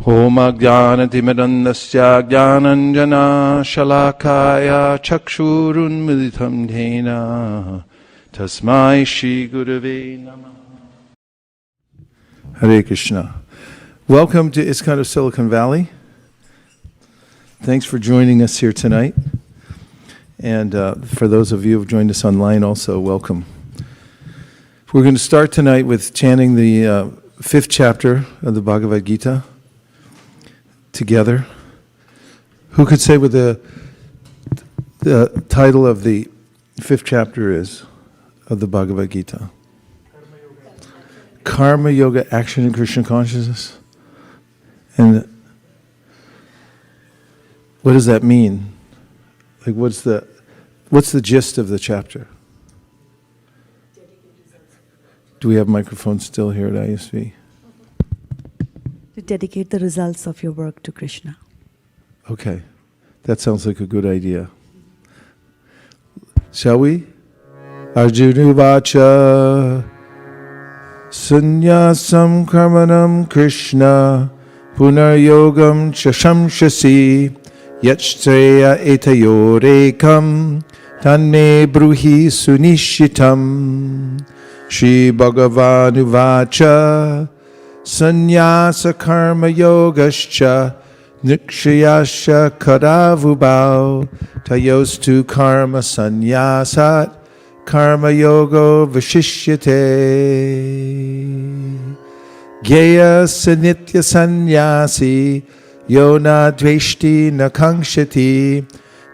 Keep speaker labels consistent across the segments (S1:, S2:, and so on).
S1: Om Ajnanatimidandasya Jnananjana Shalakaya Chakshurun Militam Dhena Tasmai Shri Gurave Namah. Hare Krishna. Welcome to ISKCON of Silicon Valley. Thanks for joining us here tonight. And for those of you who have joined us online also, welcome. We're going to start tonight with chanting the fifth chapter of the Bhagavad Gita together. Who could say what the title of the fifth chapter is of the Bhagavad Gita? Karma Yoga, Action in Krishna Consciousness. And what does that mean? Like, what's the gist of the chapter? Do we have microphones still here at ISV?
S2: To dedicate the results of your work to Krishna.
S1: Okay, that sounds like a good idea. Shall we? Arjunuvacha Sannyasam Karmanam Krishna Punar Yogam Chashamshasi Yachstreya Etayorekam Tanme Bruhi Sunishitam Shri Bhagavan Sannyasa Karma Yogascha Nikshayasha Karavubhau Tayostu Karma Sannyasat Karma Yogo Vishishyate Gaya Sanitya Sannyasi Yona Dveshti Nakangshati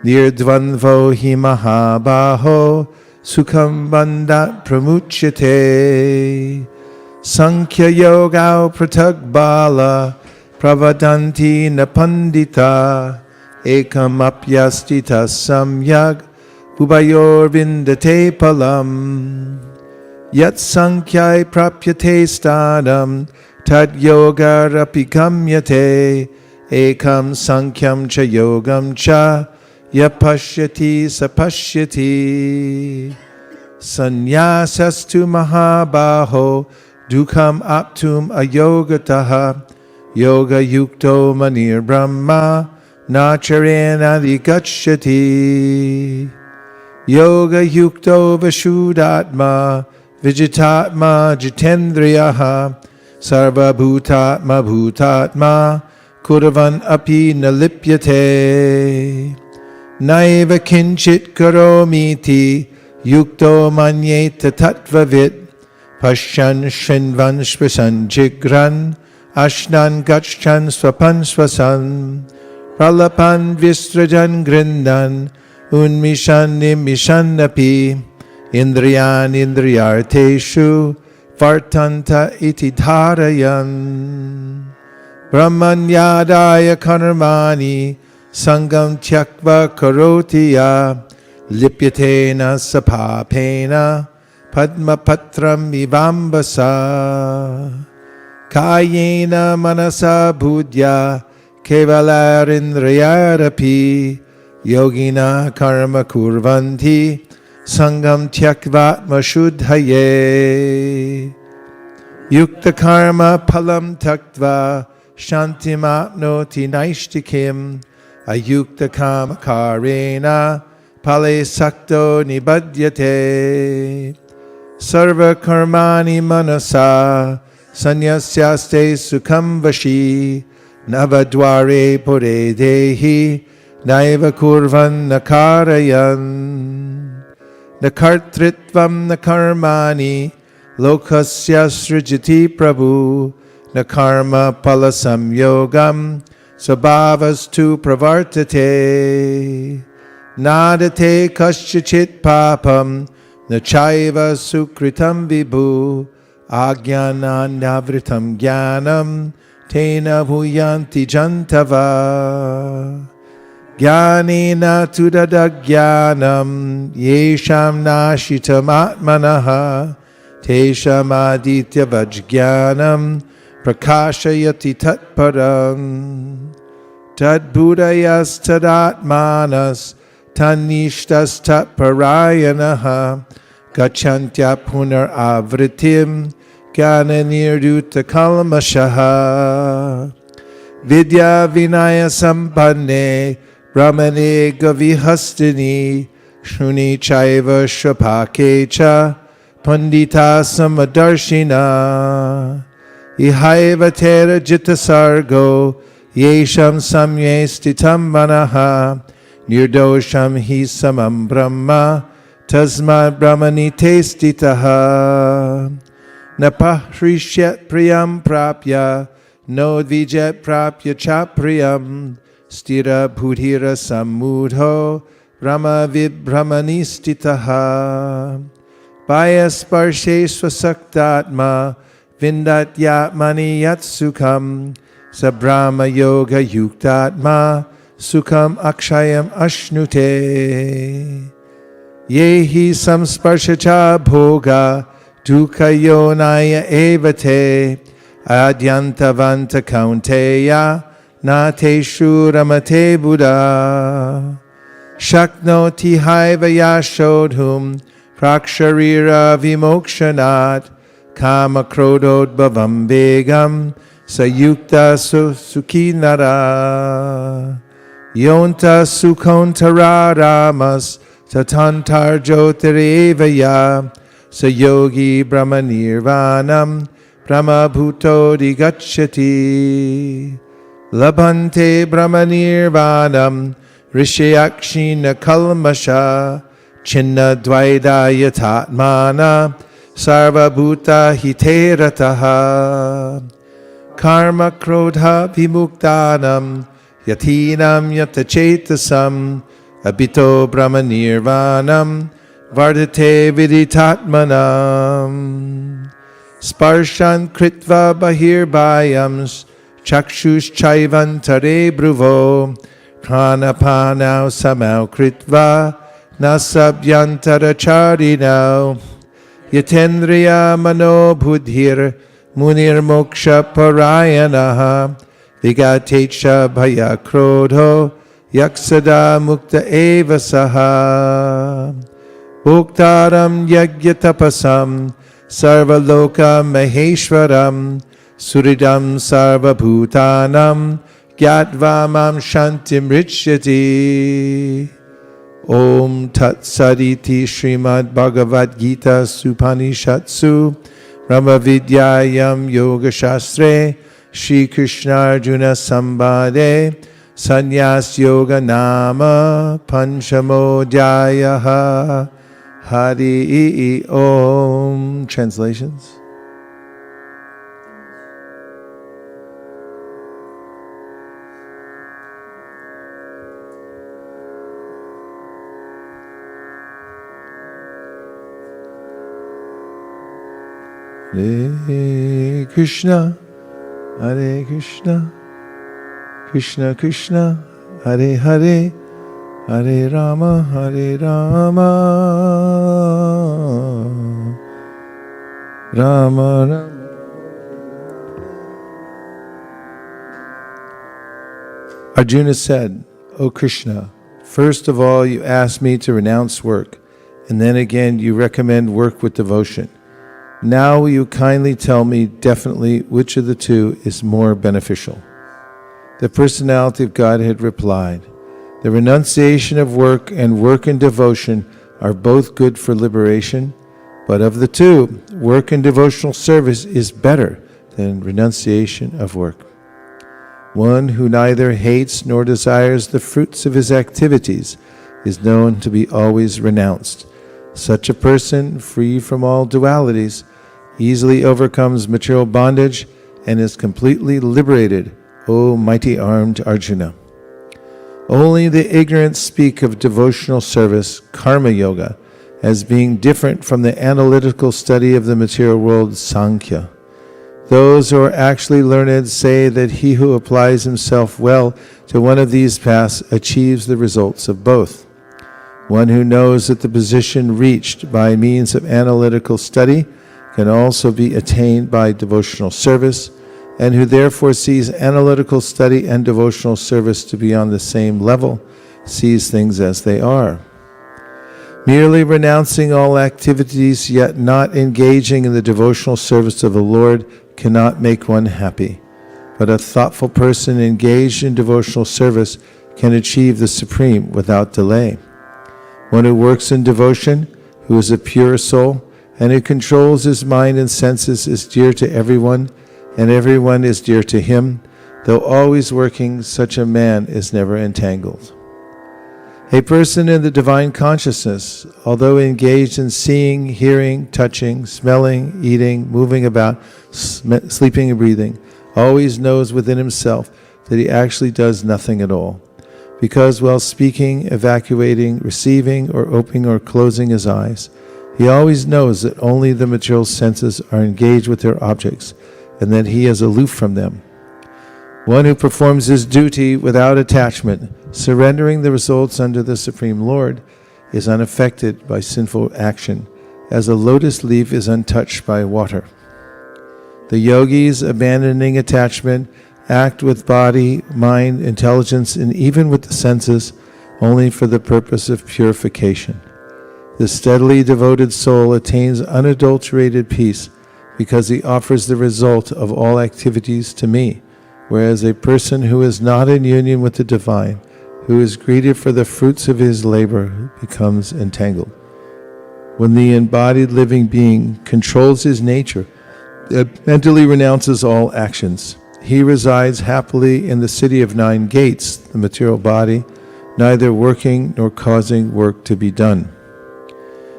S1: Nirdvanvo Hi Mahabaho Sukham Bandhat Pramuchyate Sankhya Yoga Pratagbala Pravadanti Napandita Ekam Apyastita Samyag Ubayor Vindate Palam Yat Sankhya Prapyate Stadam Tad Yoga Rapikamyate Ekam Sankyam Cha Yogam Cha Yapashyati Sapashyati Sannyasastu Mahabaho Dukham Aptum Ayogataha Yoga Yukto Manir Brahma Nacharena Adhikachyati Yoga Yukto Vashudatma Vijitatma Jitendriyaha Sarva Bhutatma Bhutatma Kuravan Api Nalipyate Naiva Kinchit Karomiti Yukto Manyeta Tatvavit Pashyan Shinvan Shvasan Jigran Ashnan Gachchan Swapan Swasan Pralapan Vistrajan Grindan Unmishan Nimishan Napi Indriyan Indriyarteshu Vartanta Iti Dharayan Brahmanyadaya Karmani Sangam Tyakva Karotiya Lipyatena Sapapena Padma Patram Vivambasa Kayena Manasa Budya Kevalarindriyarapi Yogina Karma Kurvanti Sangam Tyakvatma Shuddhaye Yukta Karma Palam Taktva Shantimapnoti Naishtikim Ayukta Kama Karena Pale Sakto Nibadyate Sarva Karmani Manasa Sanyasyaste Sukham Vashi Navadware Pure Dehi Naiva Kurvan Nakarayan Nakartritvam Nakarmani Lokasya Srijiti Prabhu Nakarma Palasam Yogam Sabhavastu Pravartate Nadate Kaschachit Papam Nachaiva Sukritam Vibhu Ajnanandavritam Jnanam Tena Bhuyanti Jantava Jnanena Tudadagyanam Yesham Nashitam Atmanaha Tesham Aditya Vajjnanam Prakashayati Tatparam Tadbudayas Tadatmanas Tanishtas Tatparayanaha Gachantya Punar Avritim Jnananirduta Kalmashaha Vidya Vinaya Sampanne Brahmane Gavihastini Shuni Chaiva Shapake Cha Pandita Samadarshina Ihaiva Tera Jitasargo Yesham Samye Stitam Manaha Nirdosham Hi Samam Brahma Tasmad Brahmanite Stitaha Napahrishyat Priyam Prapya No Vijet Prapya Chapriyam Stira Bhutira Samudho Brahma Vibbrahmanistitaha Baya Sparshe Swasaktatma Vindatyatmani Yatsukam Sabrahma Yoga Yuktatma Sukham Akshayam Ashnute Yehi Samsparshacha Bhoga Dukayonaya Evate Adyantavanta Kaunteya Nateshu Ramate Buddha Shaknoti Haiva Yashodhum Praksharira Vimokshanat Kama Krodod Bhavam Begam Sayukta Sukhinara Yonta Sukhontara Ramas Tatantar Jyotirevaya Sayogi Brahmanirvanam Brahma Bhuto Digacchati Labhante Brahmanirvanam Rishayakshina Kalmasha Chinna Dvaida Yatatmana Sarva Bhuta Hiterataha Karma Krodha Vimuktanam Yatinam Yatachetasam Abhito Brahmanirvanam Vardate Viditatmanam Sparshan Kritva Bahirbayams Chakshush Chaivantare Bruvo Pranapanau Samau Kritva Nasabhyantara Charinau Yatendriya Mano Budhir Munir Moksha Parayanaha Vigatecha Bhaya Krodho Yaksada Mukta Eva Saha Bhoktaram Yagyatapasam Sarvaloka Maheshwaram Suridam Sarvabhutanam Gyatva Mam Shantim Richyati Om Tat Saditi Srimad Bhagavad Gita Supanishatsu Brahma Vidyayam Yoga Shastre Shri Krishna Arjuna Sambade Sannyas Yoga Nama Panchamodhyayaha Hari Om. Translations. Hare Krishna, Hare Krishna, Krishna Krishna, Hare Hare, Hare Rama, Hare Rama, Rama Rama. Arjuna said, O Krishna, first of all you ask me to renounce work, and then again you recommend work with devotion. Now will you kindly tell me definitely which of the two is more beneficial? The personality of Godhead replied, the renunciation of work and work in devotion are both good for liberation, but of the two, work and devotional service is better than renunciation of work. One who neither hates nor desires the fruits of his activities is known to be always renounced. Such a person, free from all dualities, easily overcomes material bondage and is completely liberated, O mighty armed Arjuna. Only the ignorant speak of devotional service, karma yoga, as being different from the analytical study of the material world, Sankhya. Those who are actually learned say that he who applies himself well to one of these paths achieves the results of both. One who knows that the position reached by means of analytical study can also be attained by devotional service, and who therefore sees analytical study and devotional service to be on the same level, sees things as they are. Merely renouncing all activities yet not engaging in the devotional service of the Lord cannot make one happy. but a thoughtful person engaged in devotional service can achieve the supreme without delay. One who works in devotion, who is a pure soul, and who controls his mind and senses is dear to everyone, and everyone is dear to him. Though always working, such a man is never entangled. A person in the divine consciousness, although engaged in seeing, hearing, touching, smelling, eating, moving about, sleeping and breathing, always knows within himself that he actually does nothing at all. Because while speaking, evacuating, receiving, or opening or closing his eyes, he always knows that only the material senses are engaged with their objects, and that he is aloof from them. One who performs his duty without attachment, surrendering the results unto the Supreme Lord, is unaffected by sinful action, as a lotus leaf is untouched by water. The yogis, abandoning attachment, act with body, mind, intelligence, and even with the senses, only for the purpose of purification. The steadily devoted soul attains unadulterated peace because he offers the result of all activities to me, whereas a person who is not in union with the divine, who is greedy for the fruits of his labor, becomes entangled. When the embodied living being controls his nature, it mentally renounces all actions. He resides happily in the city of 9 gates, the material body, neither working nor causing work to be done.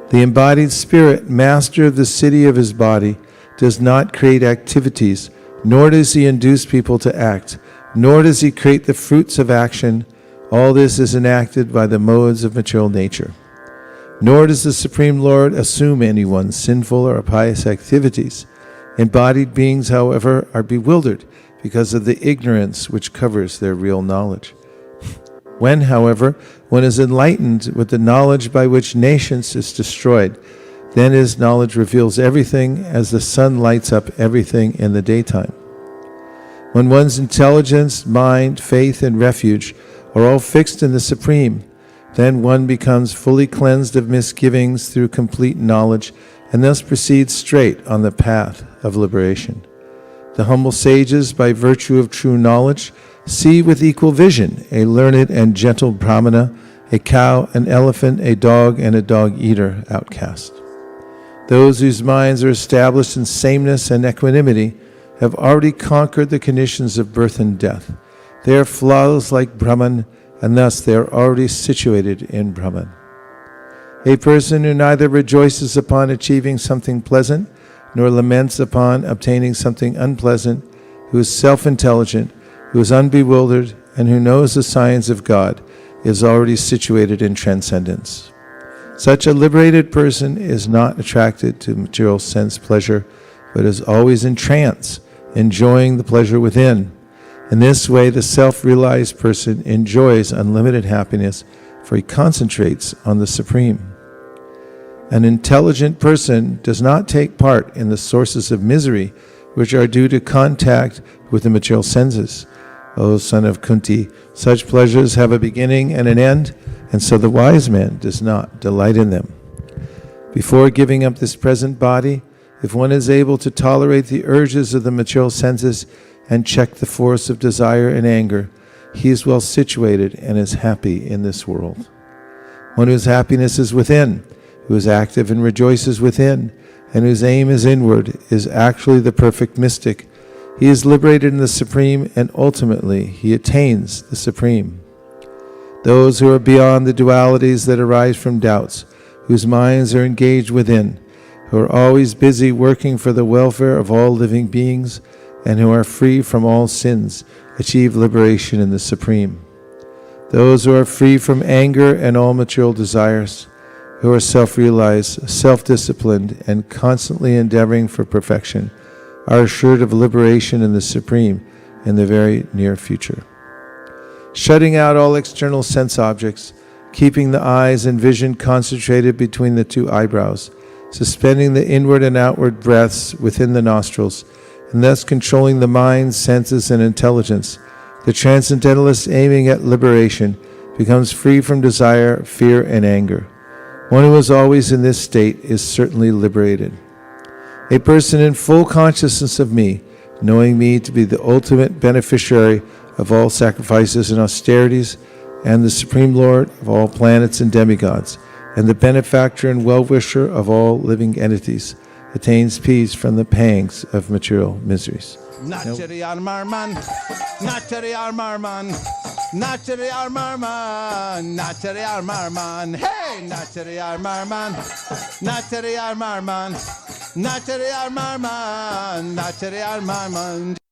S1: The embodied spirit, master of the city of his body, does not create activities, nor does he induce people to act, nor does he create the fruits of action. All this is enacted by the modes of material nature. Nor does the Supreme Lord assume anyone's sinful or pious activities. Embodied beings, however, are bewildered because of the ignorance which covers their real knowledge. When, however, one is enlightened with the knowledge by which nations is destroyed, then his knowledge reveals everything as the sun lights up everything in the daytime. When one's intelligence, mind, faith, and refuge are all fixed in the Supreme, then one becomes fully cleansed of misgivings through complete knowledge and thus proceeds straight on the path of liberation. The humble sages, by virtue of true knowledge, see with equal vision a learned and gentle Brahmana, a cow, an elephant, a dog, and a dog-eater outcast. Those whose minds are established in sameness and equanimity have already conquered the conditions of birth and death. They are flawless like Brahman, and thus they are already situated in Brahman. A person who neither rejoices upon achieving something pleasant, nor laments upon obtaining something unpleasant, who is self-intelligent, who is unbewildered, and who knows the science of God, is already situated in transcendence. Such a liberated person is not attracted to material sense pleasure, but is always in trance, enjoying the pleasure within. In this way, the self-realized person enjoys unlimited happiness, for he concentrates on the Supreme. An intelligent person does not take part in the sources of misery, which are due to contact with the material senses. O son of Kunti, such pleasures have a beginning and an end, and so the wise man does not delight in them. Before giving up this present body, if one is able to tolerate the urges of the material senses and check the force of desire and anger, he is well situated and is happy in this world. One whose happiness is within, who is active and rejoices within, and whose aim is inward, is actually the perfect mystic. He is liberated in the Supreme, and ultimately he attains the Supreme. Those who are beyond the dualities that arise from doubts, whose minds are engaged within, who are always busy working for the welfare of all living beings, and who are free from all sins, achieve liberation in the Supreme. Those who are free from anger and all material desires, who are self-realized, self-disciplined, and constantly endeavoring for perfection, are assured of liberation in the Supreme in the very near future. Shutting out all external sense objects, keeping the eyes and vision concentrated between the 2 eyebrows, suspending the inward and outward breaths within the nostrils, and thus controlling the mind, senses, and intelligence, the transcendentalist aiming at liberation becomes free from desire, fear, and anger. One who is always in this state is certainly liberated. A person in full consciousness of me, knowing me to be the ultimate beneficiary of all sacrifices and austerities, and the Supreme Lord of all planets and demigods, and the benefactor and well-wisher of all living entities, attains peace from the pangs of material miseries.
S3: Natcheri Armarman, Natcheri Armarman, Natcheri Armarman, Natcheri Armarman, hey, Natcheri Armarman, Natcheri Armarman, Natcheri Armarman, Natcheri Armarman.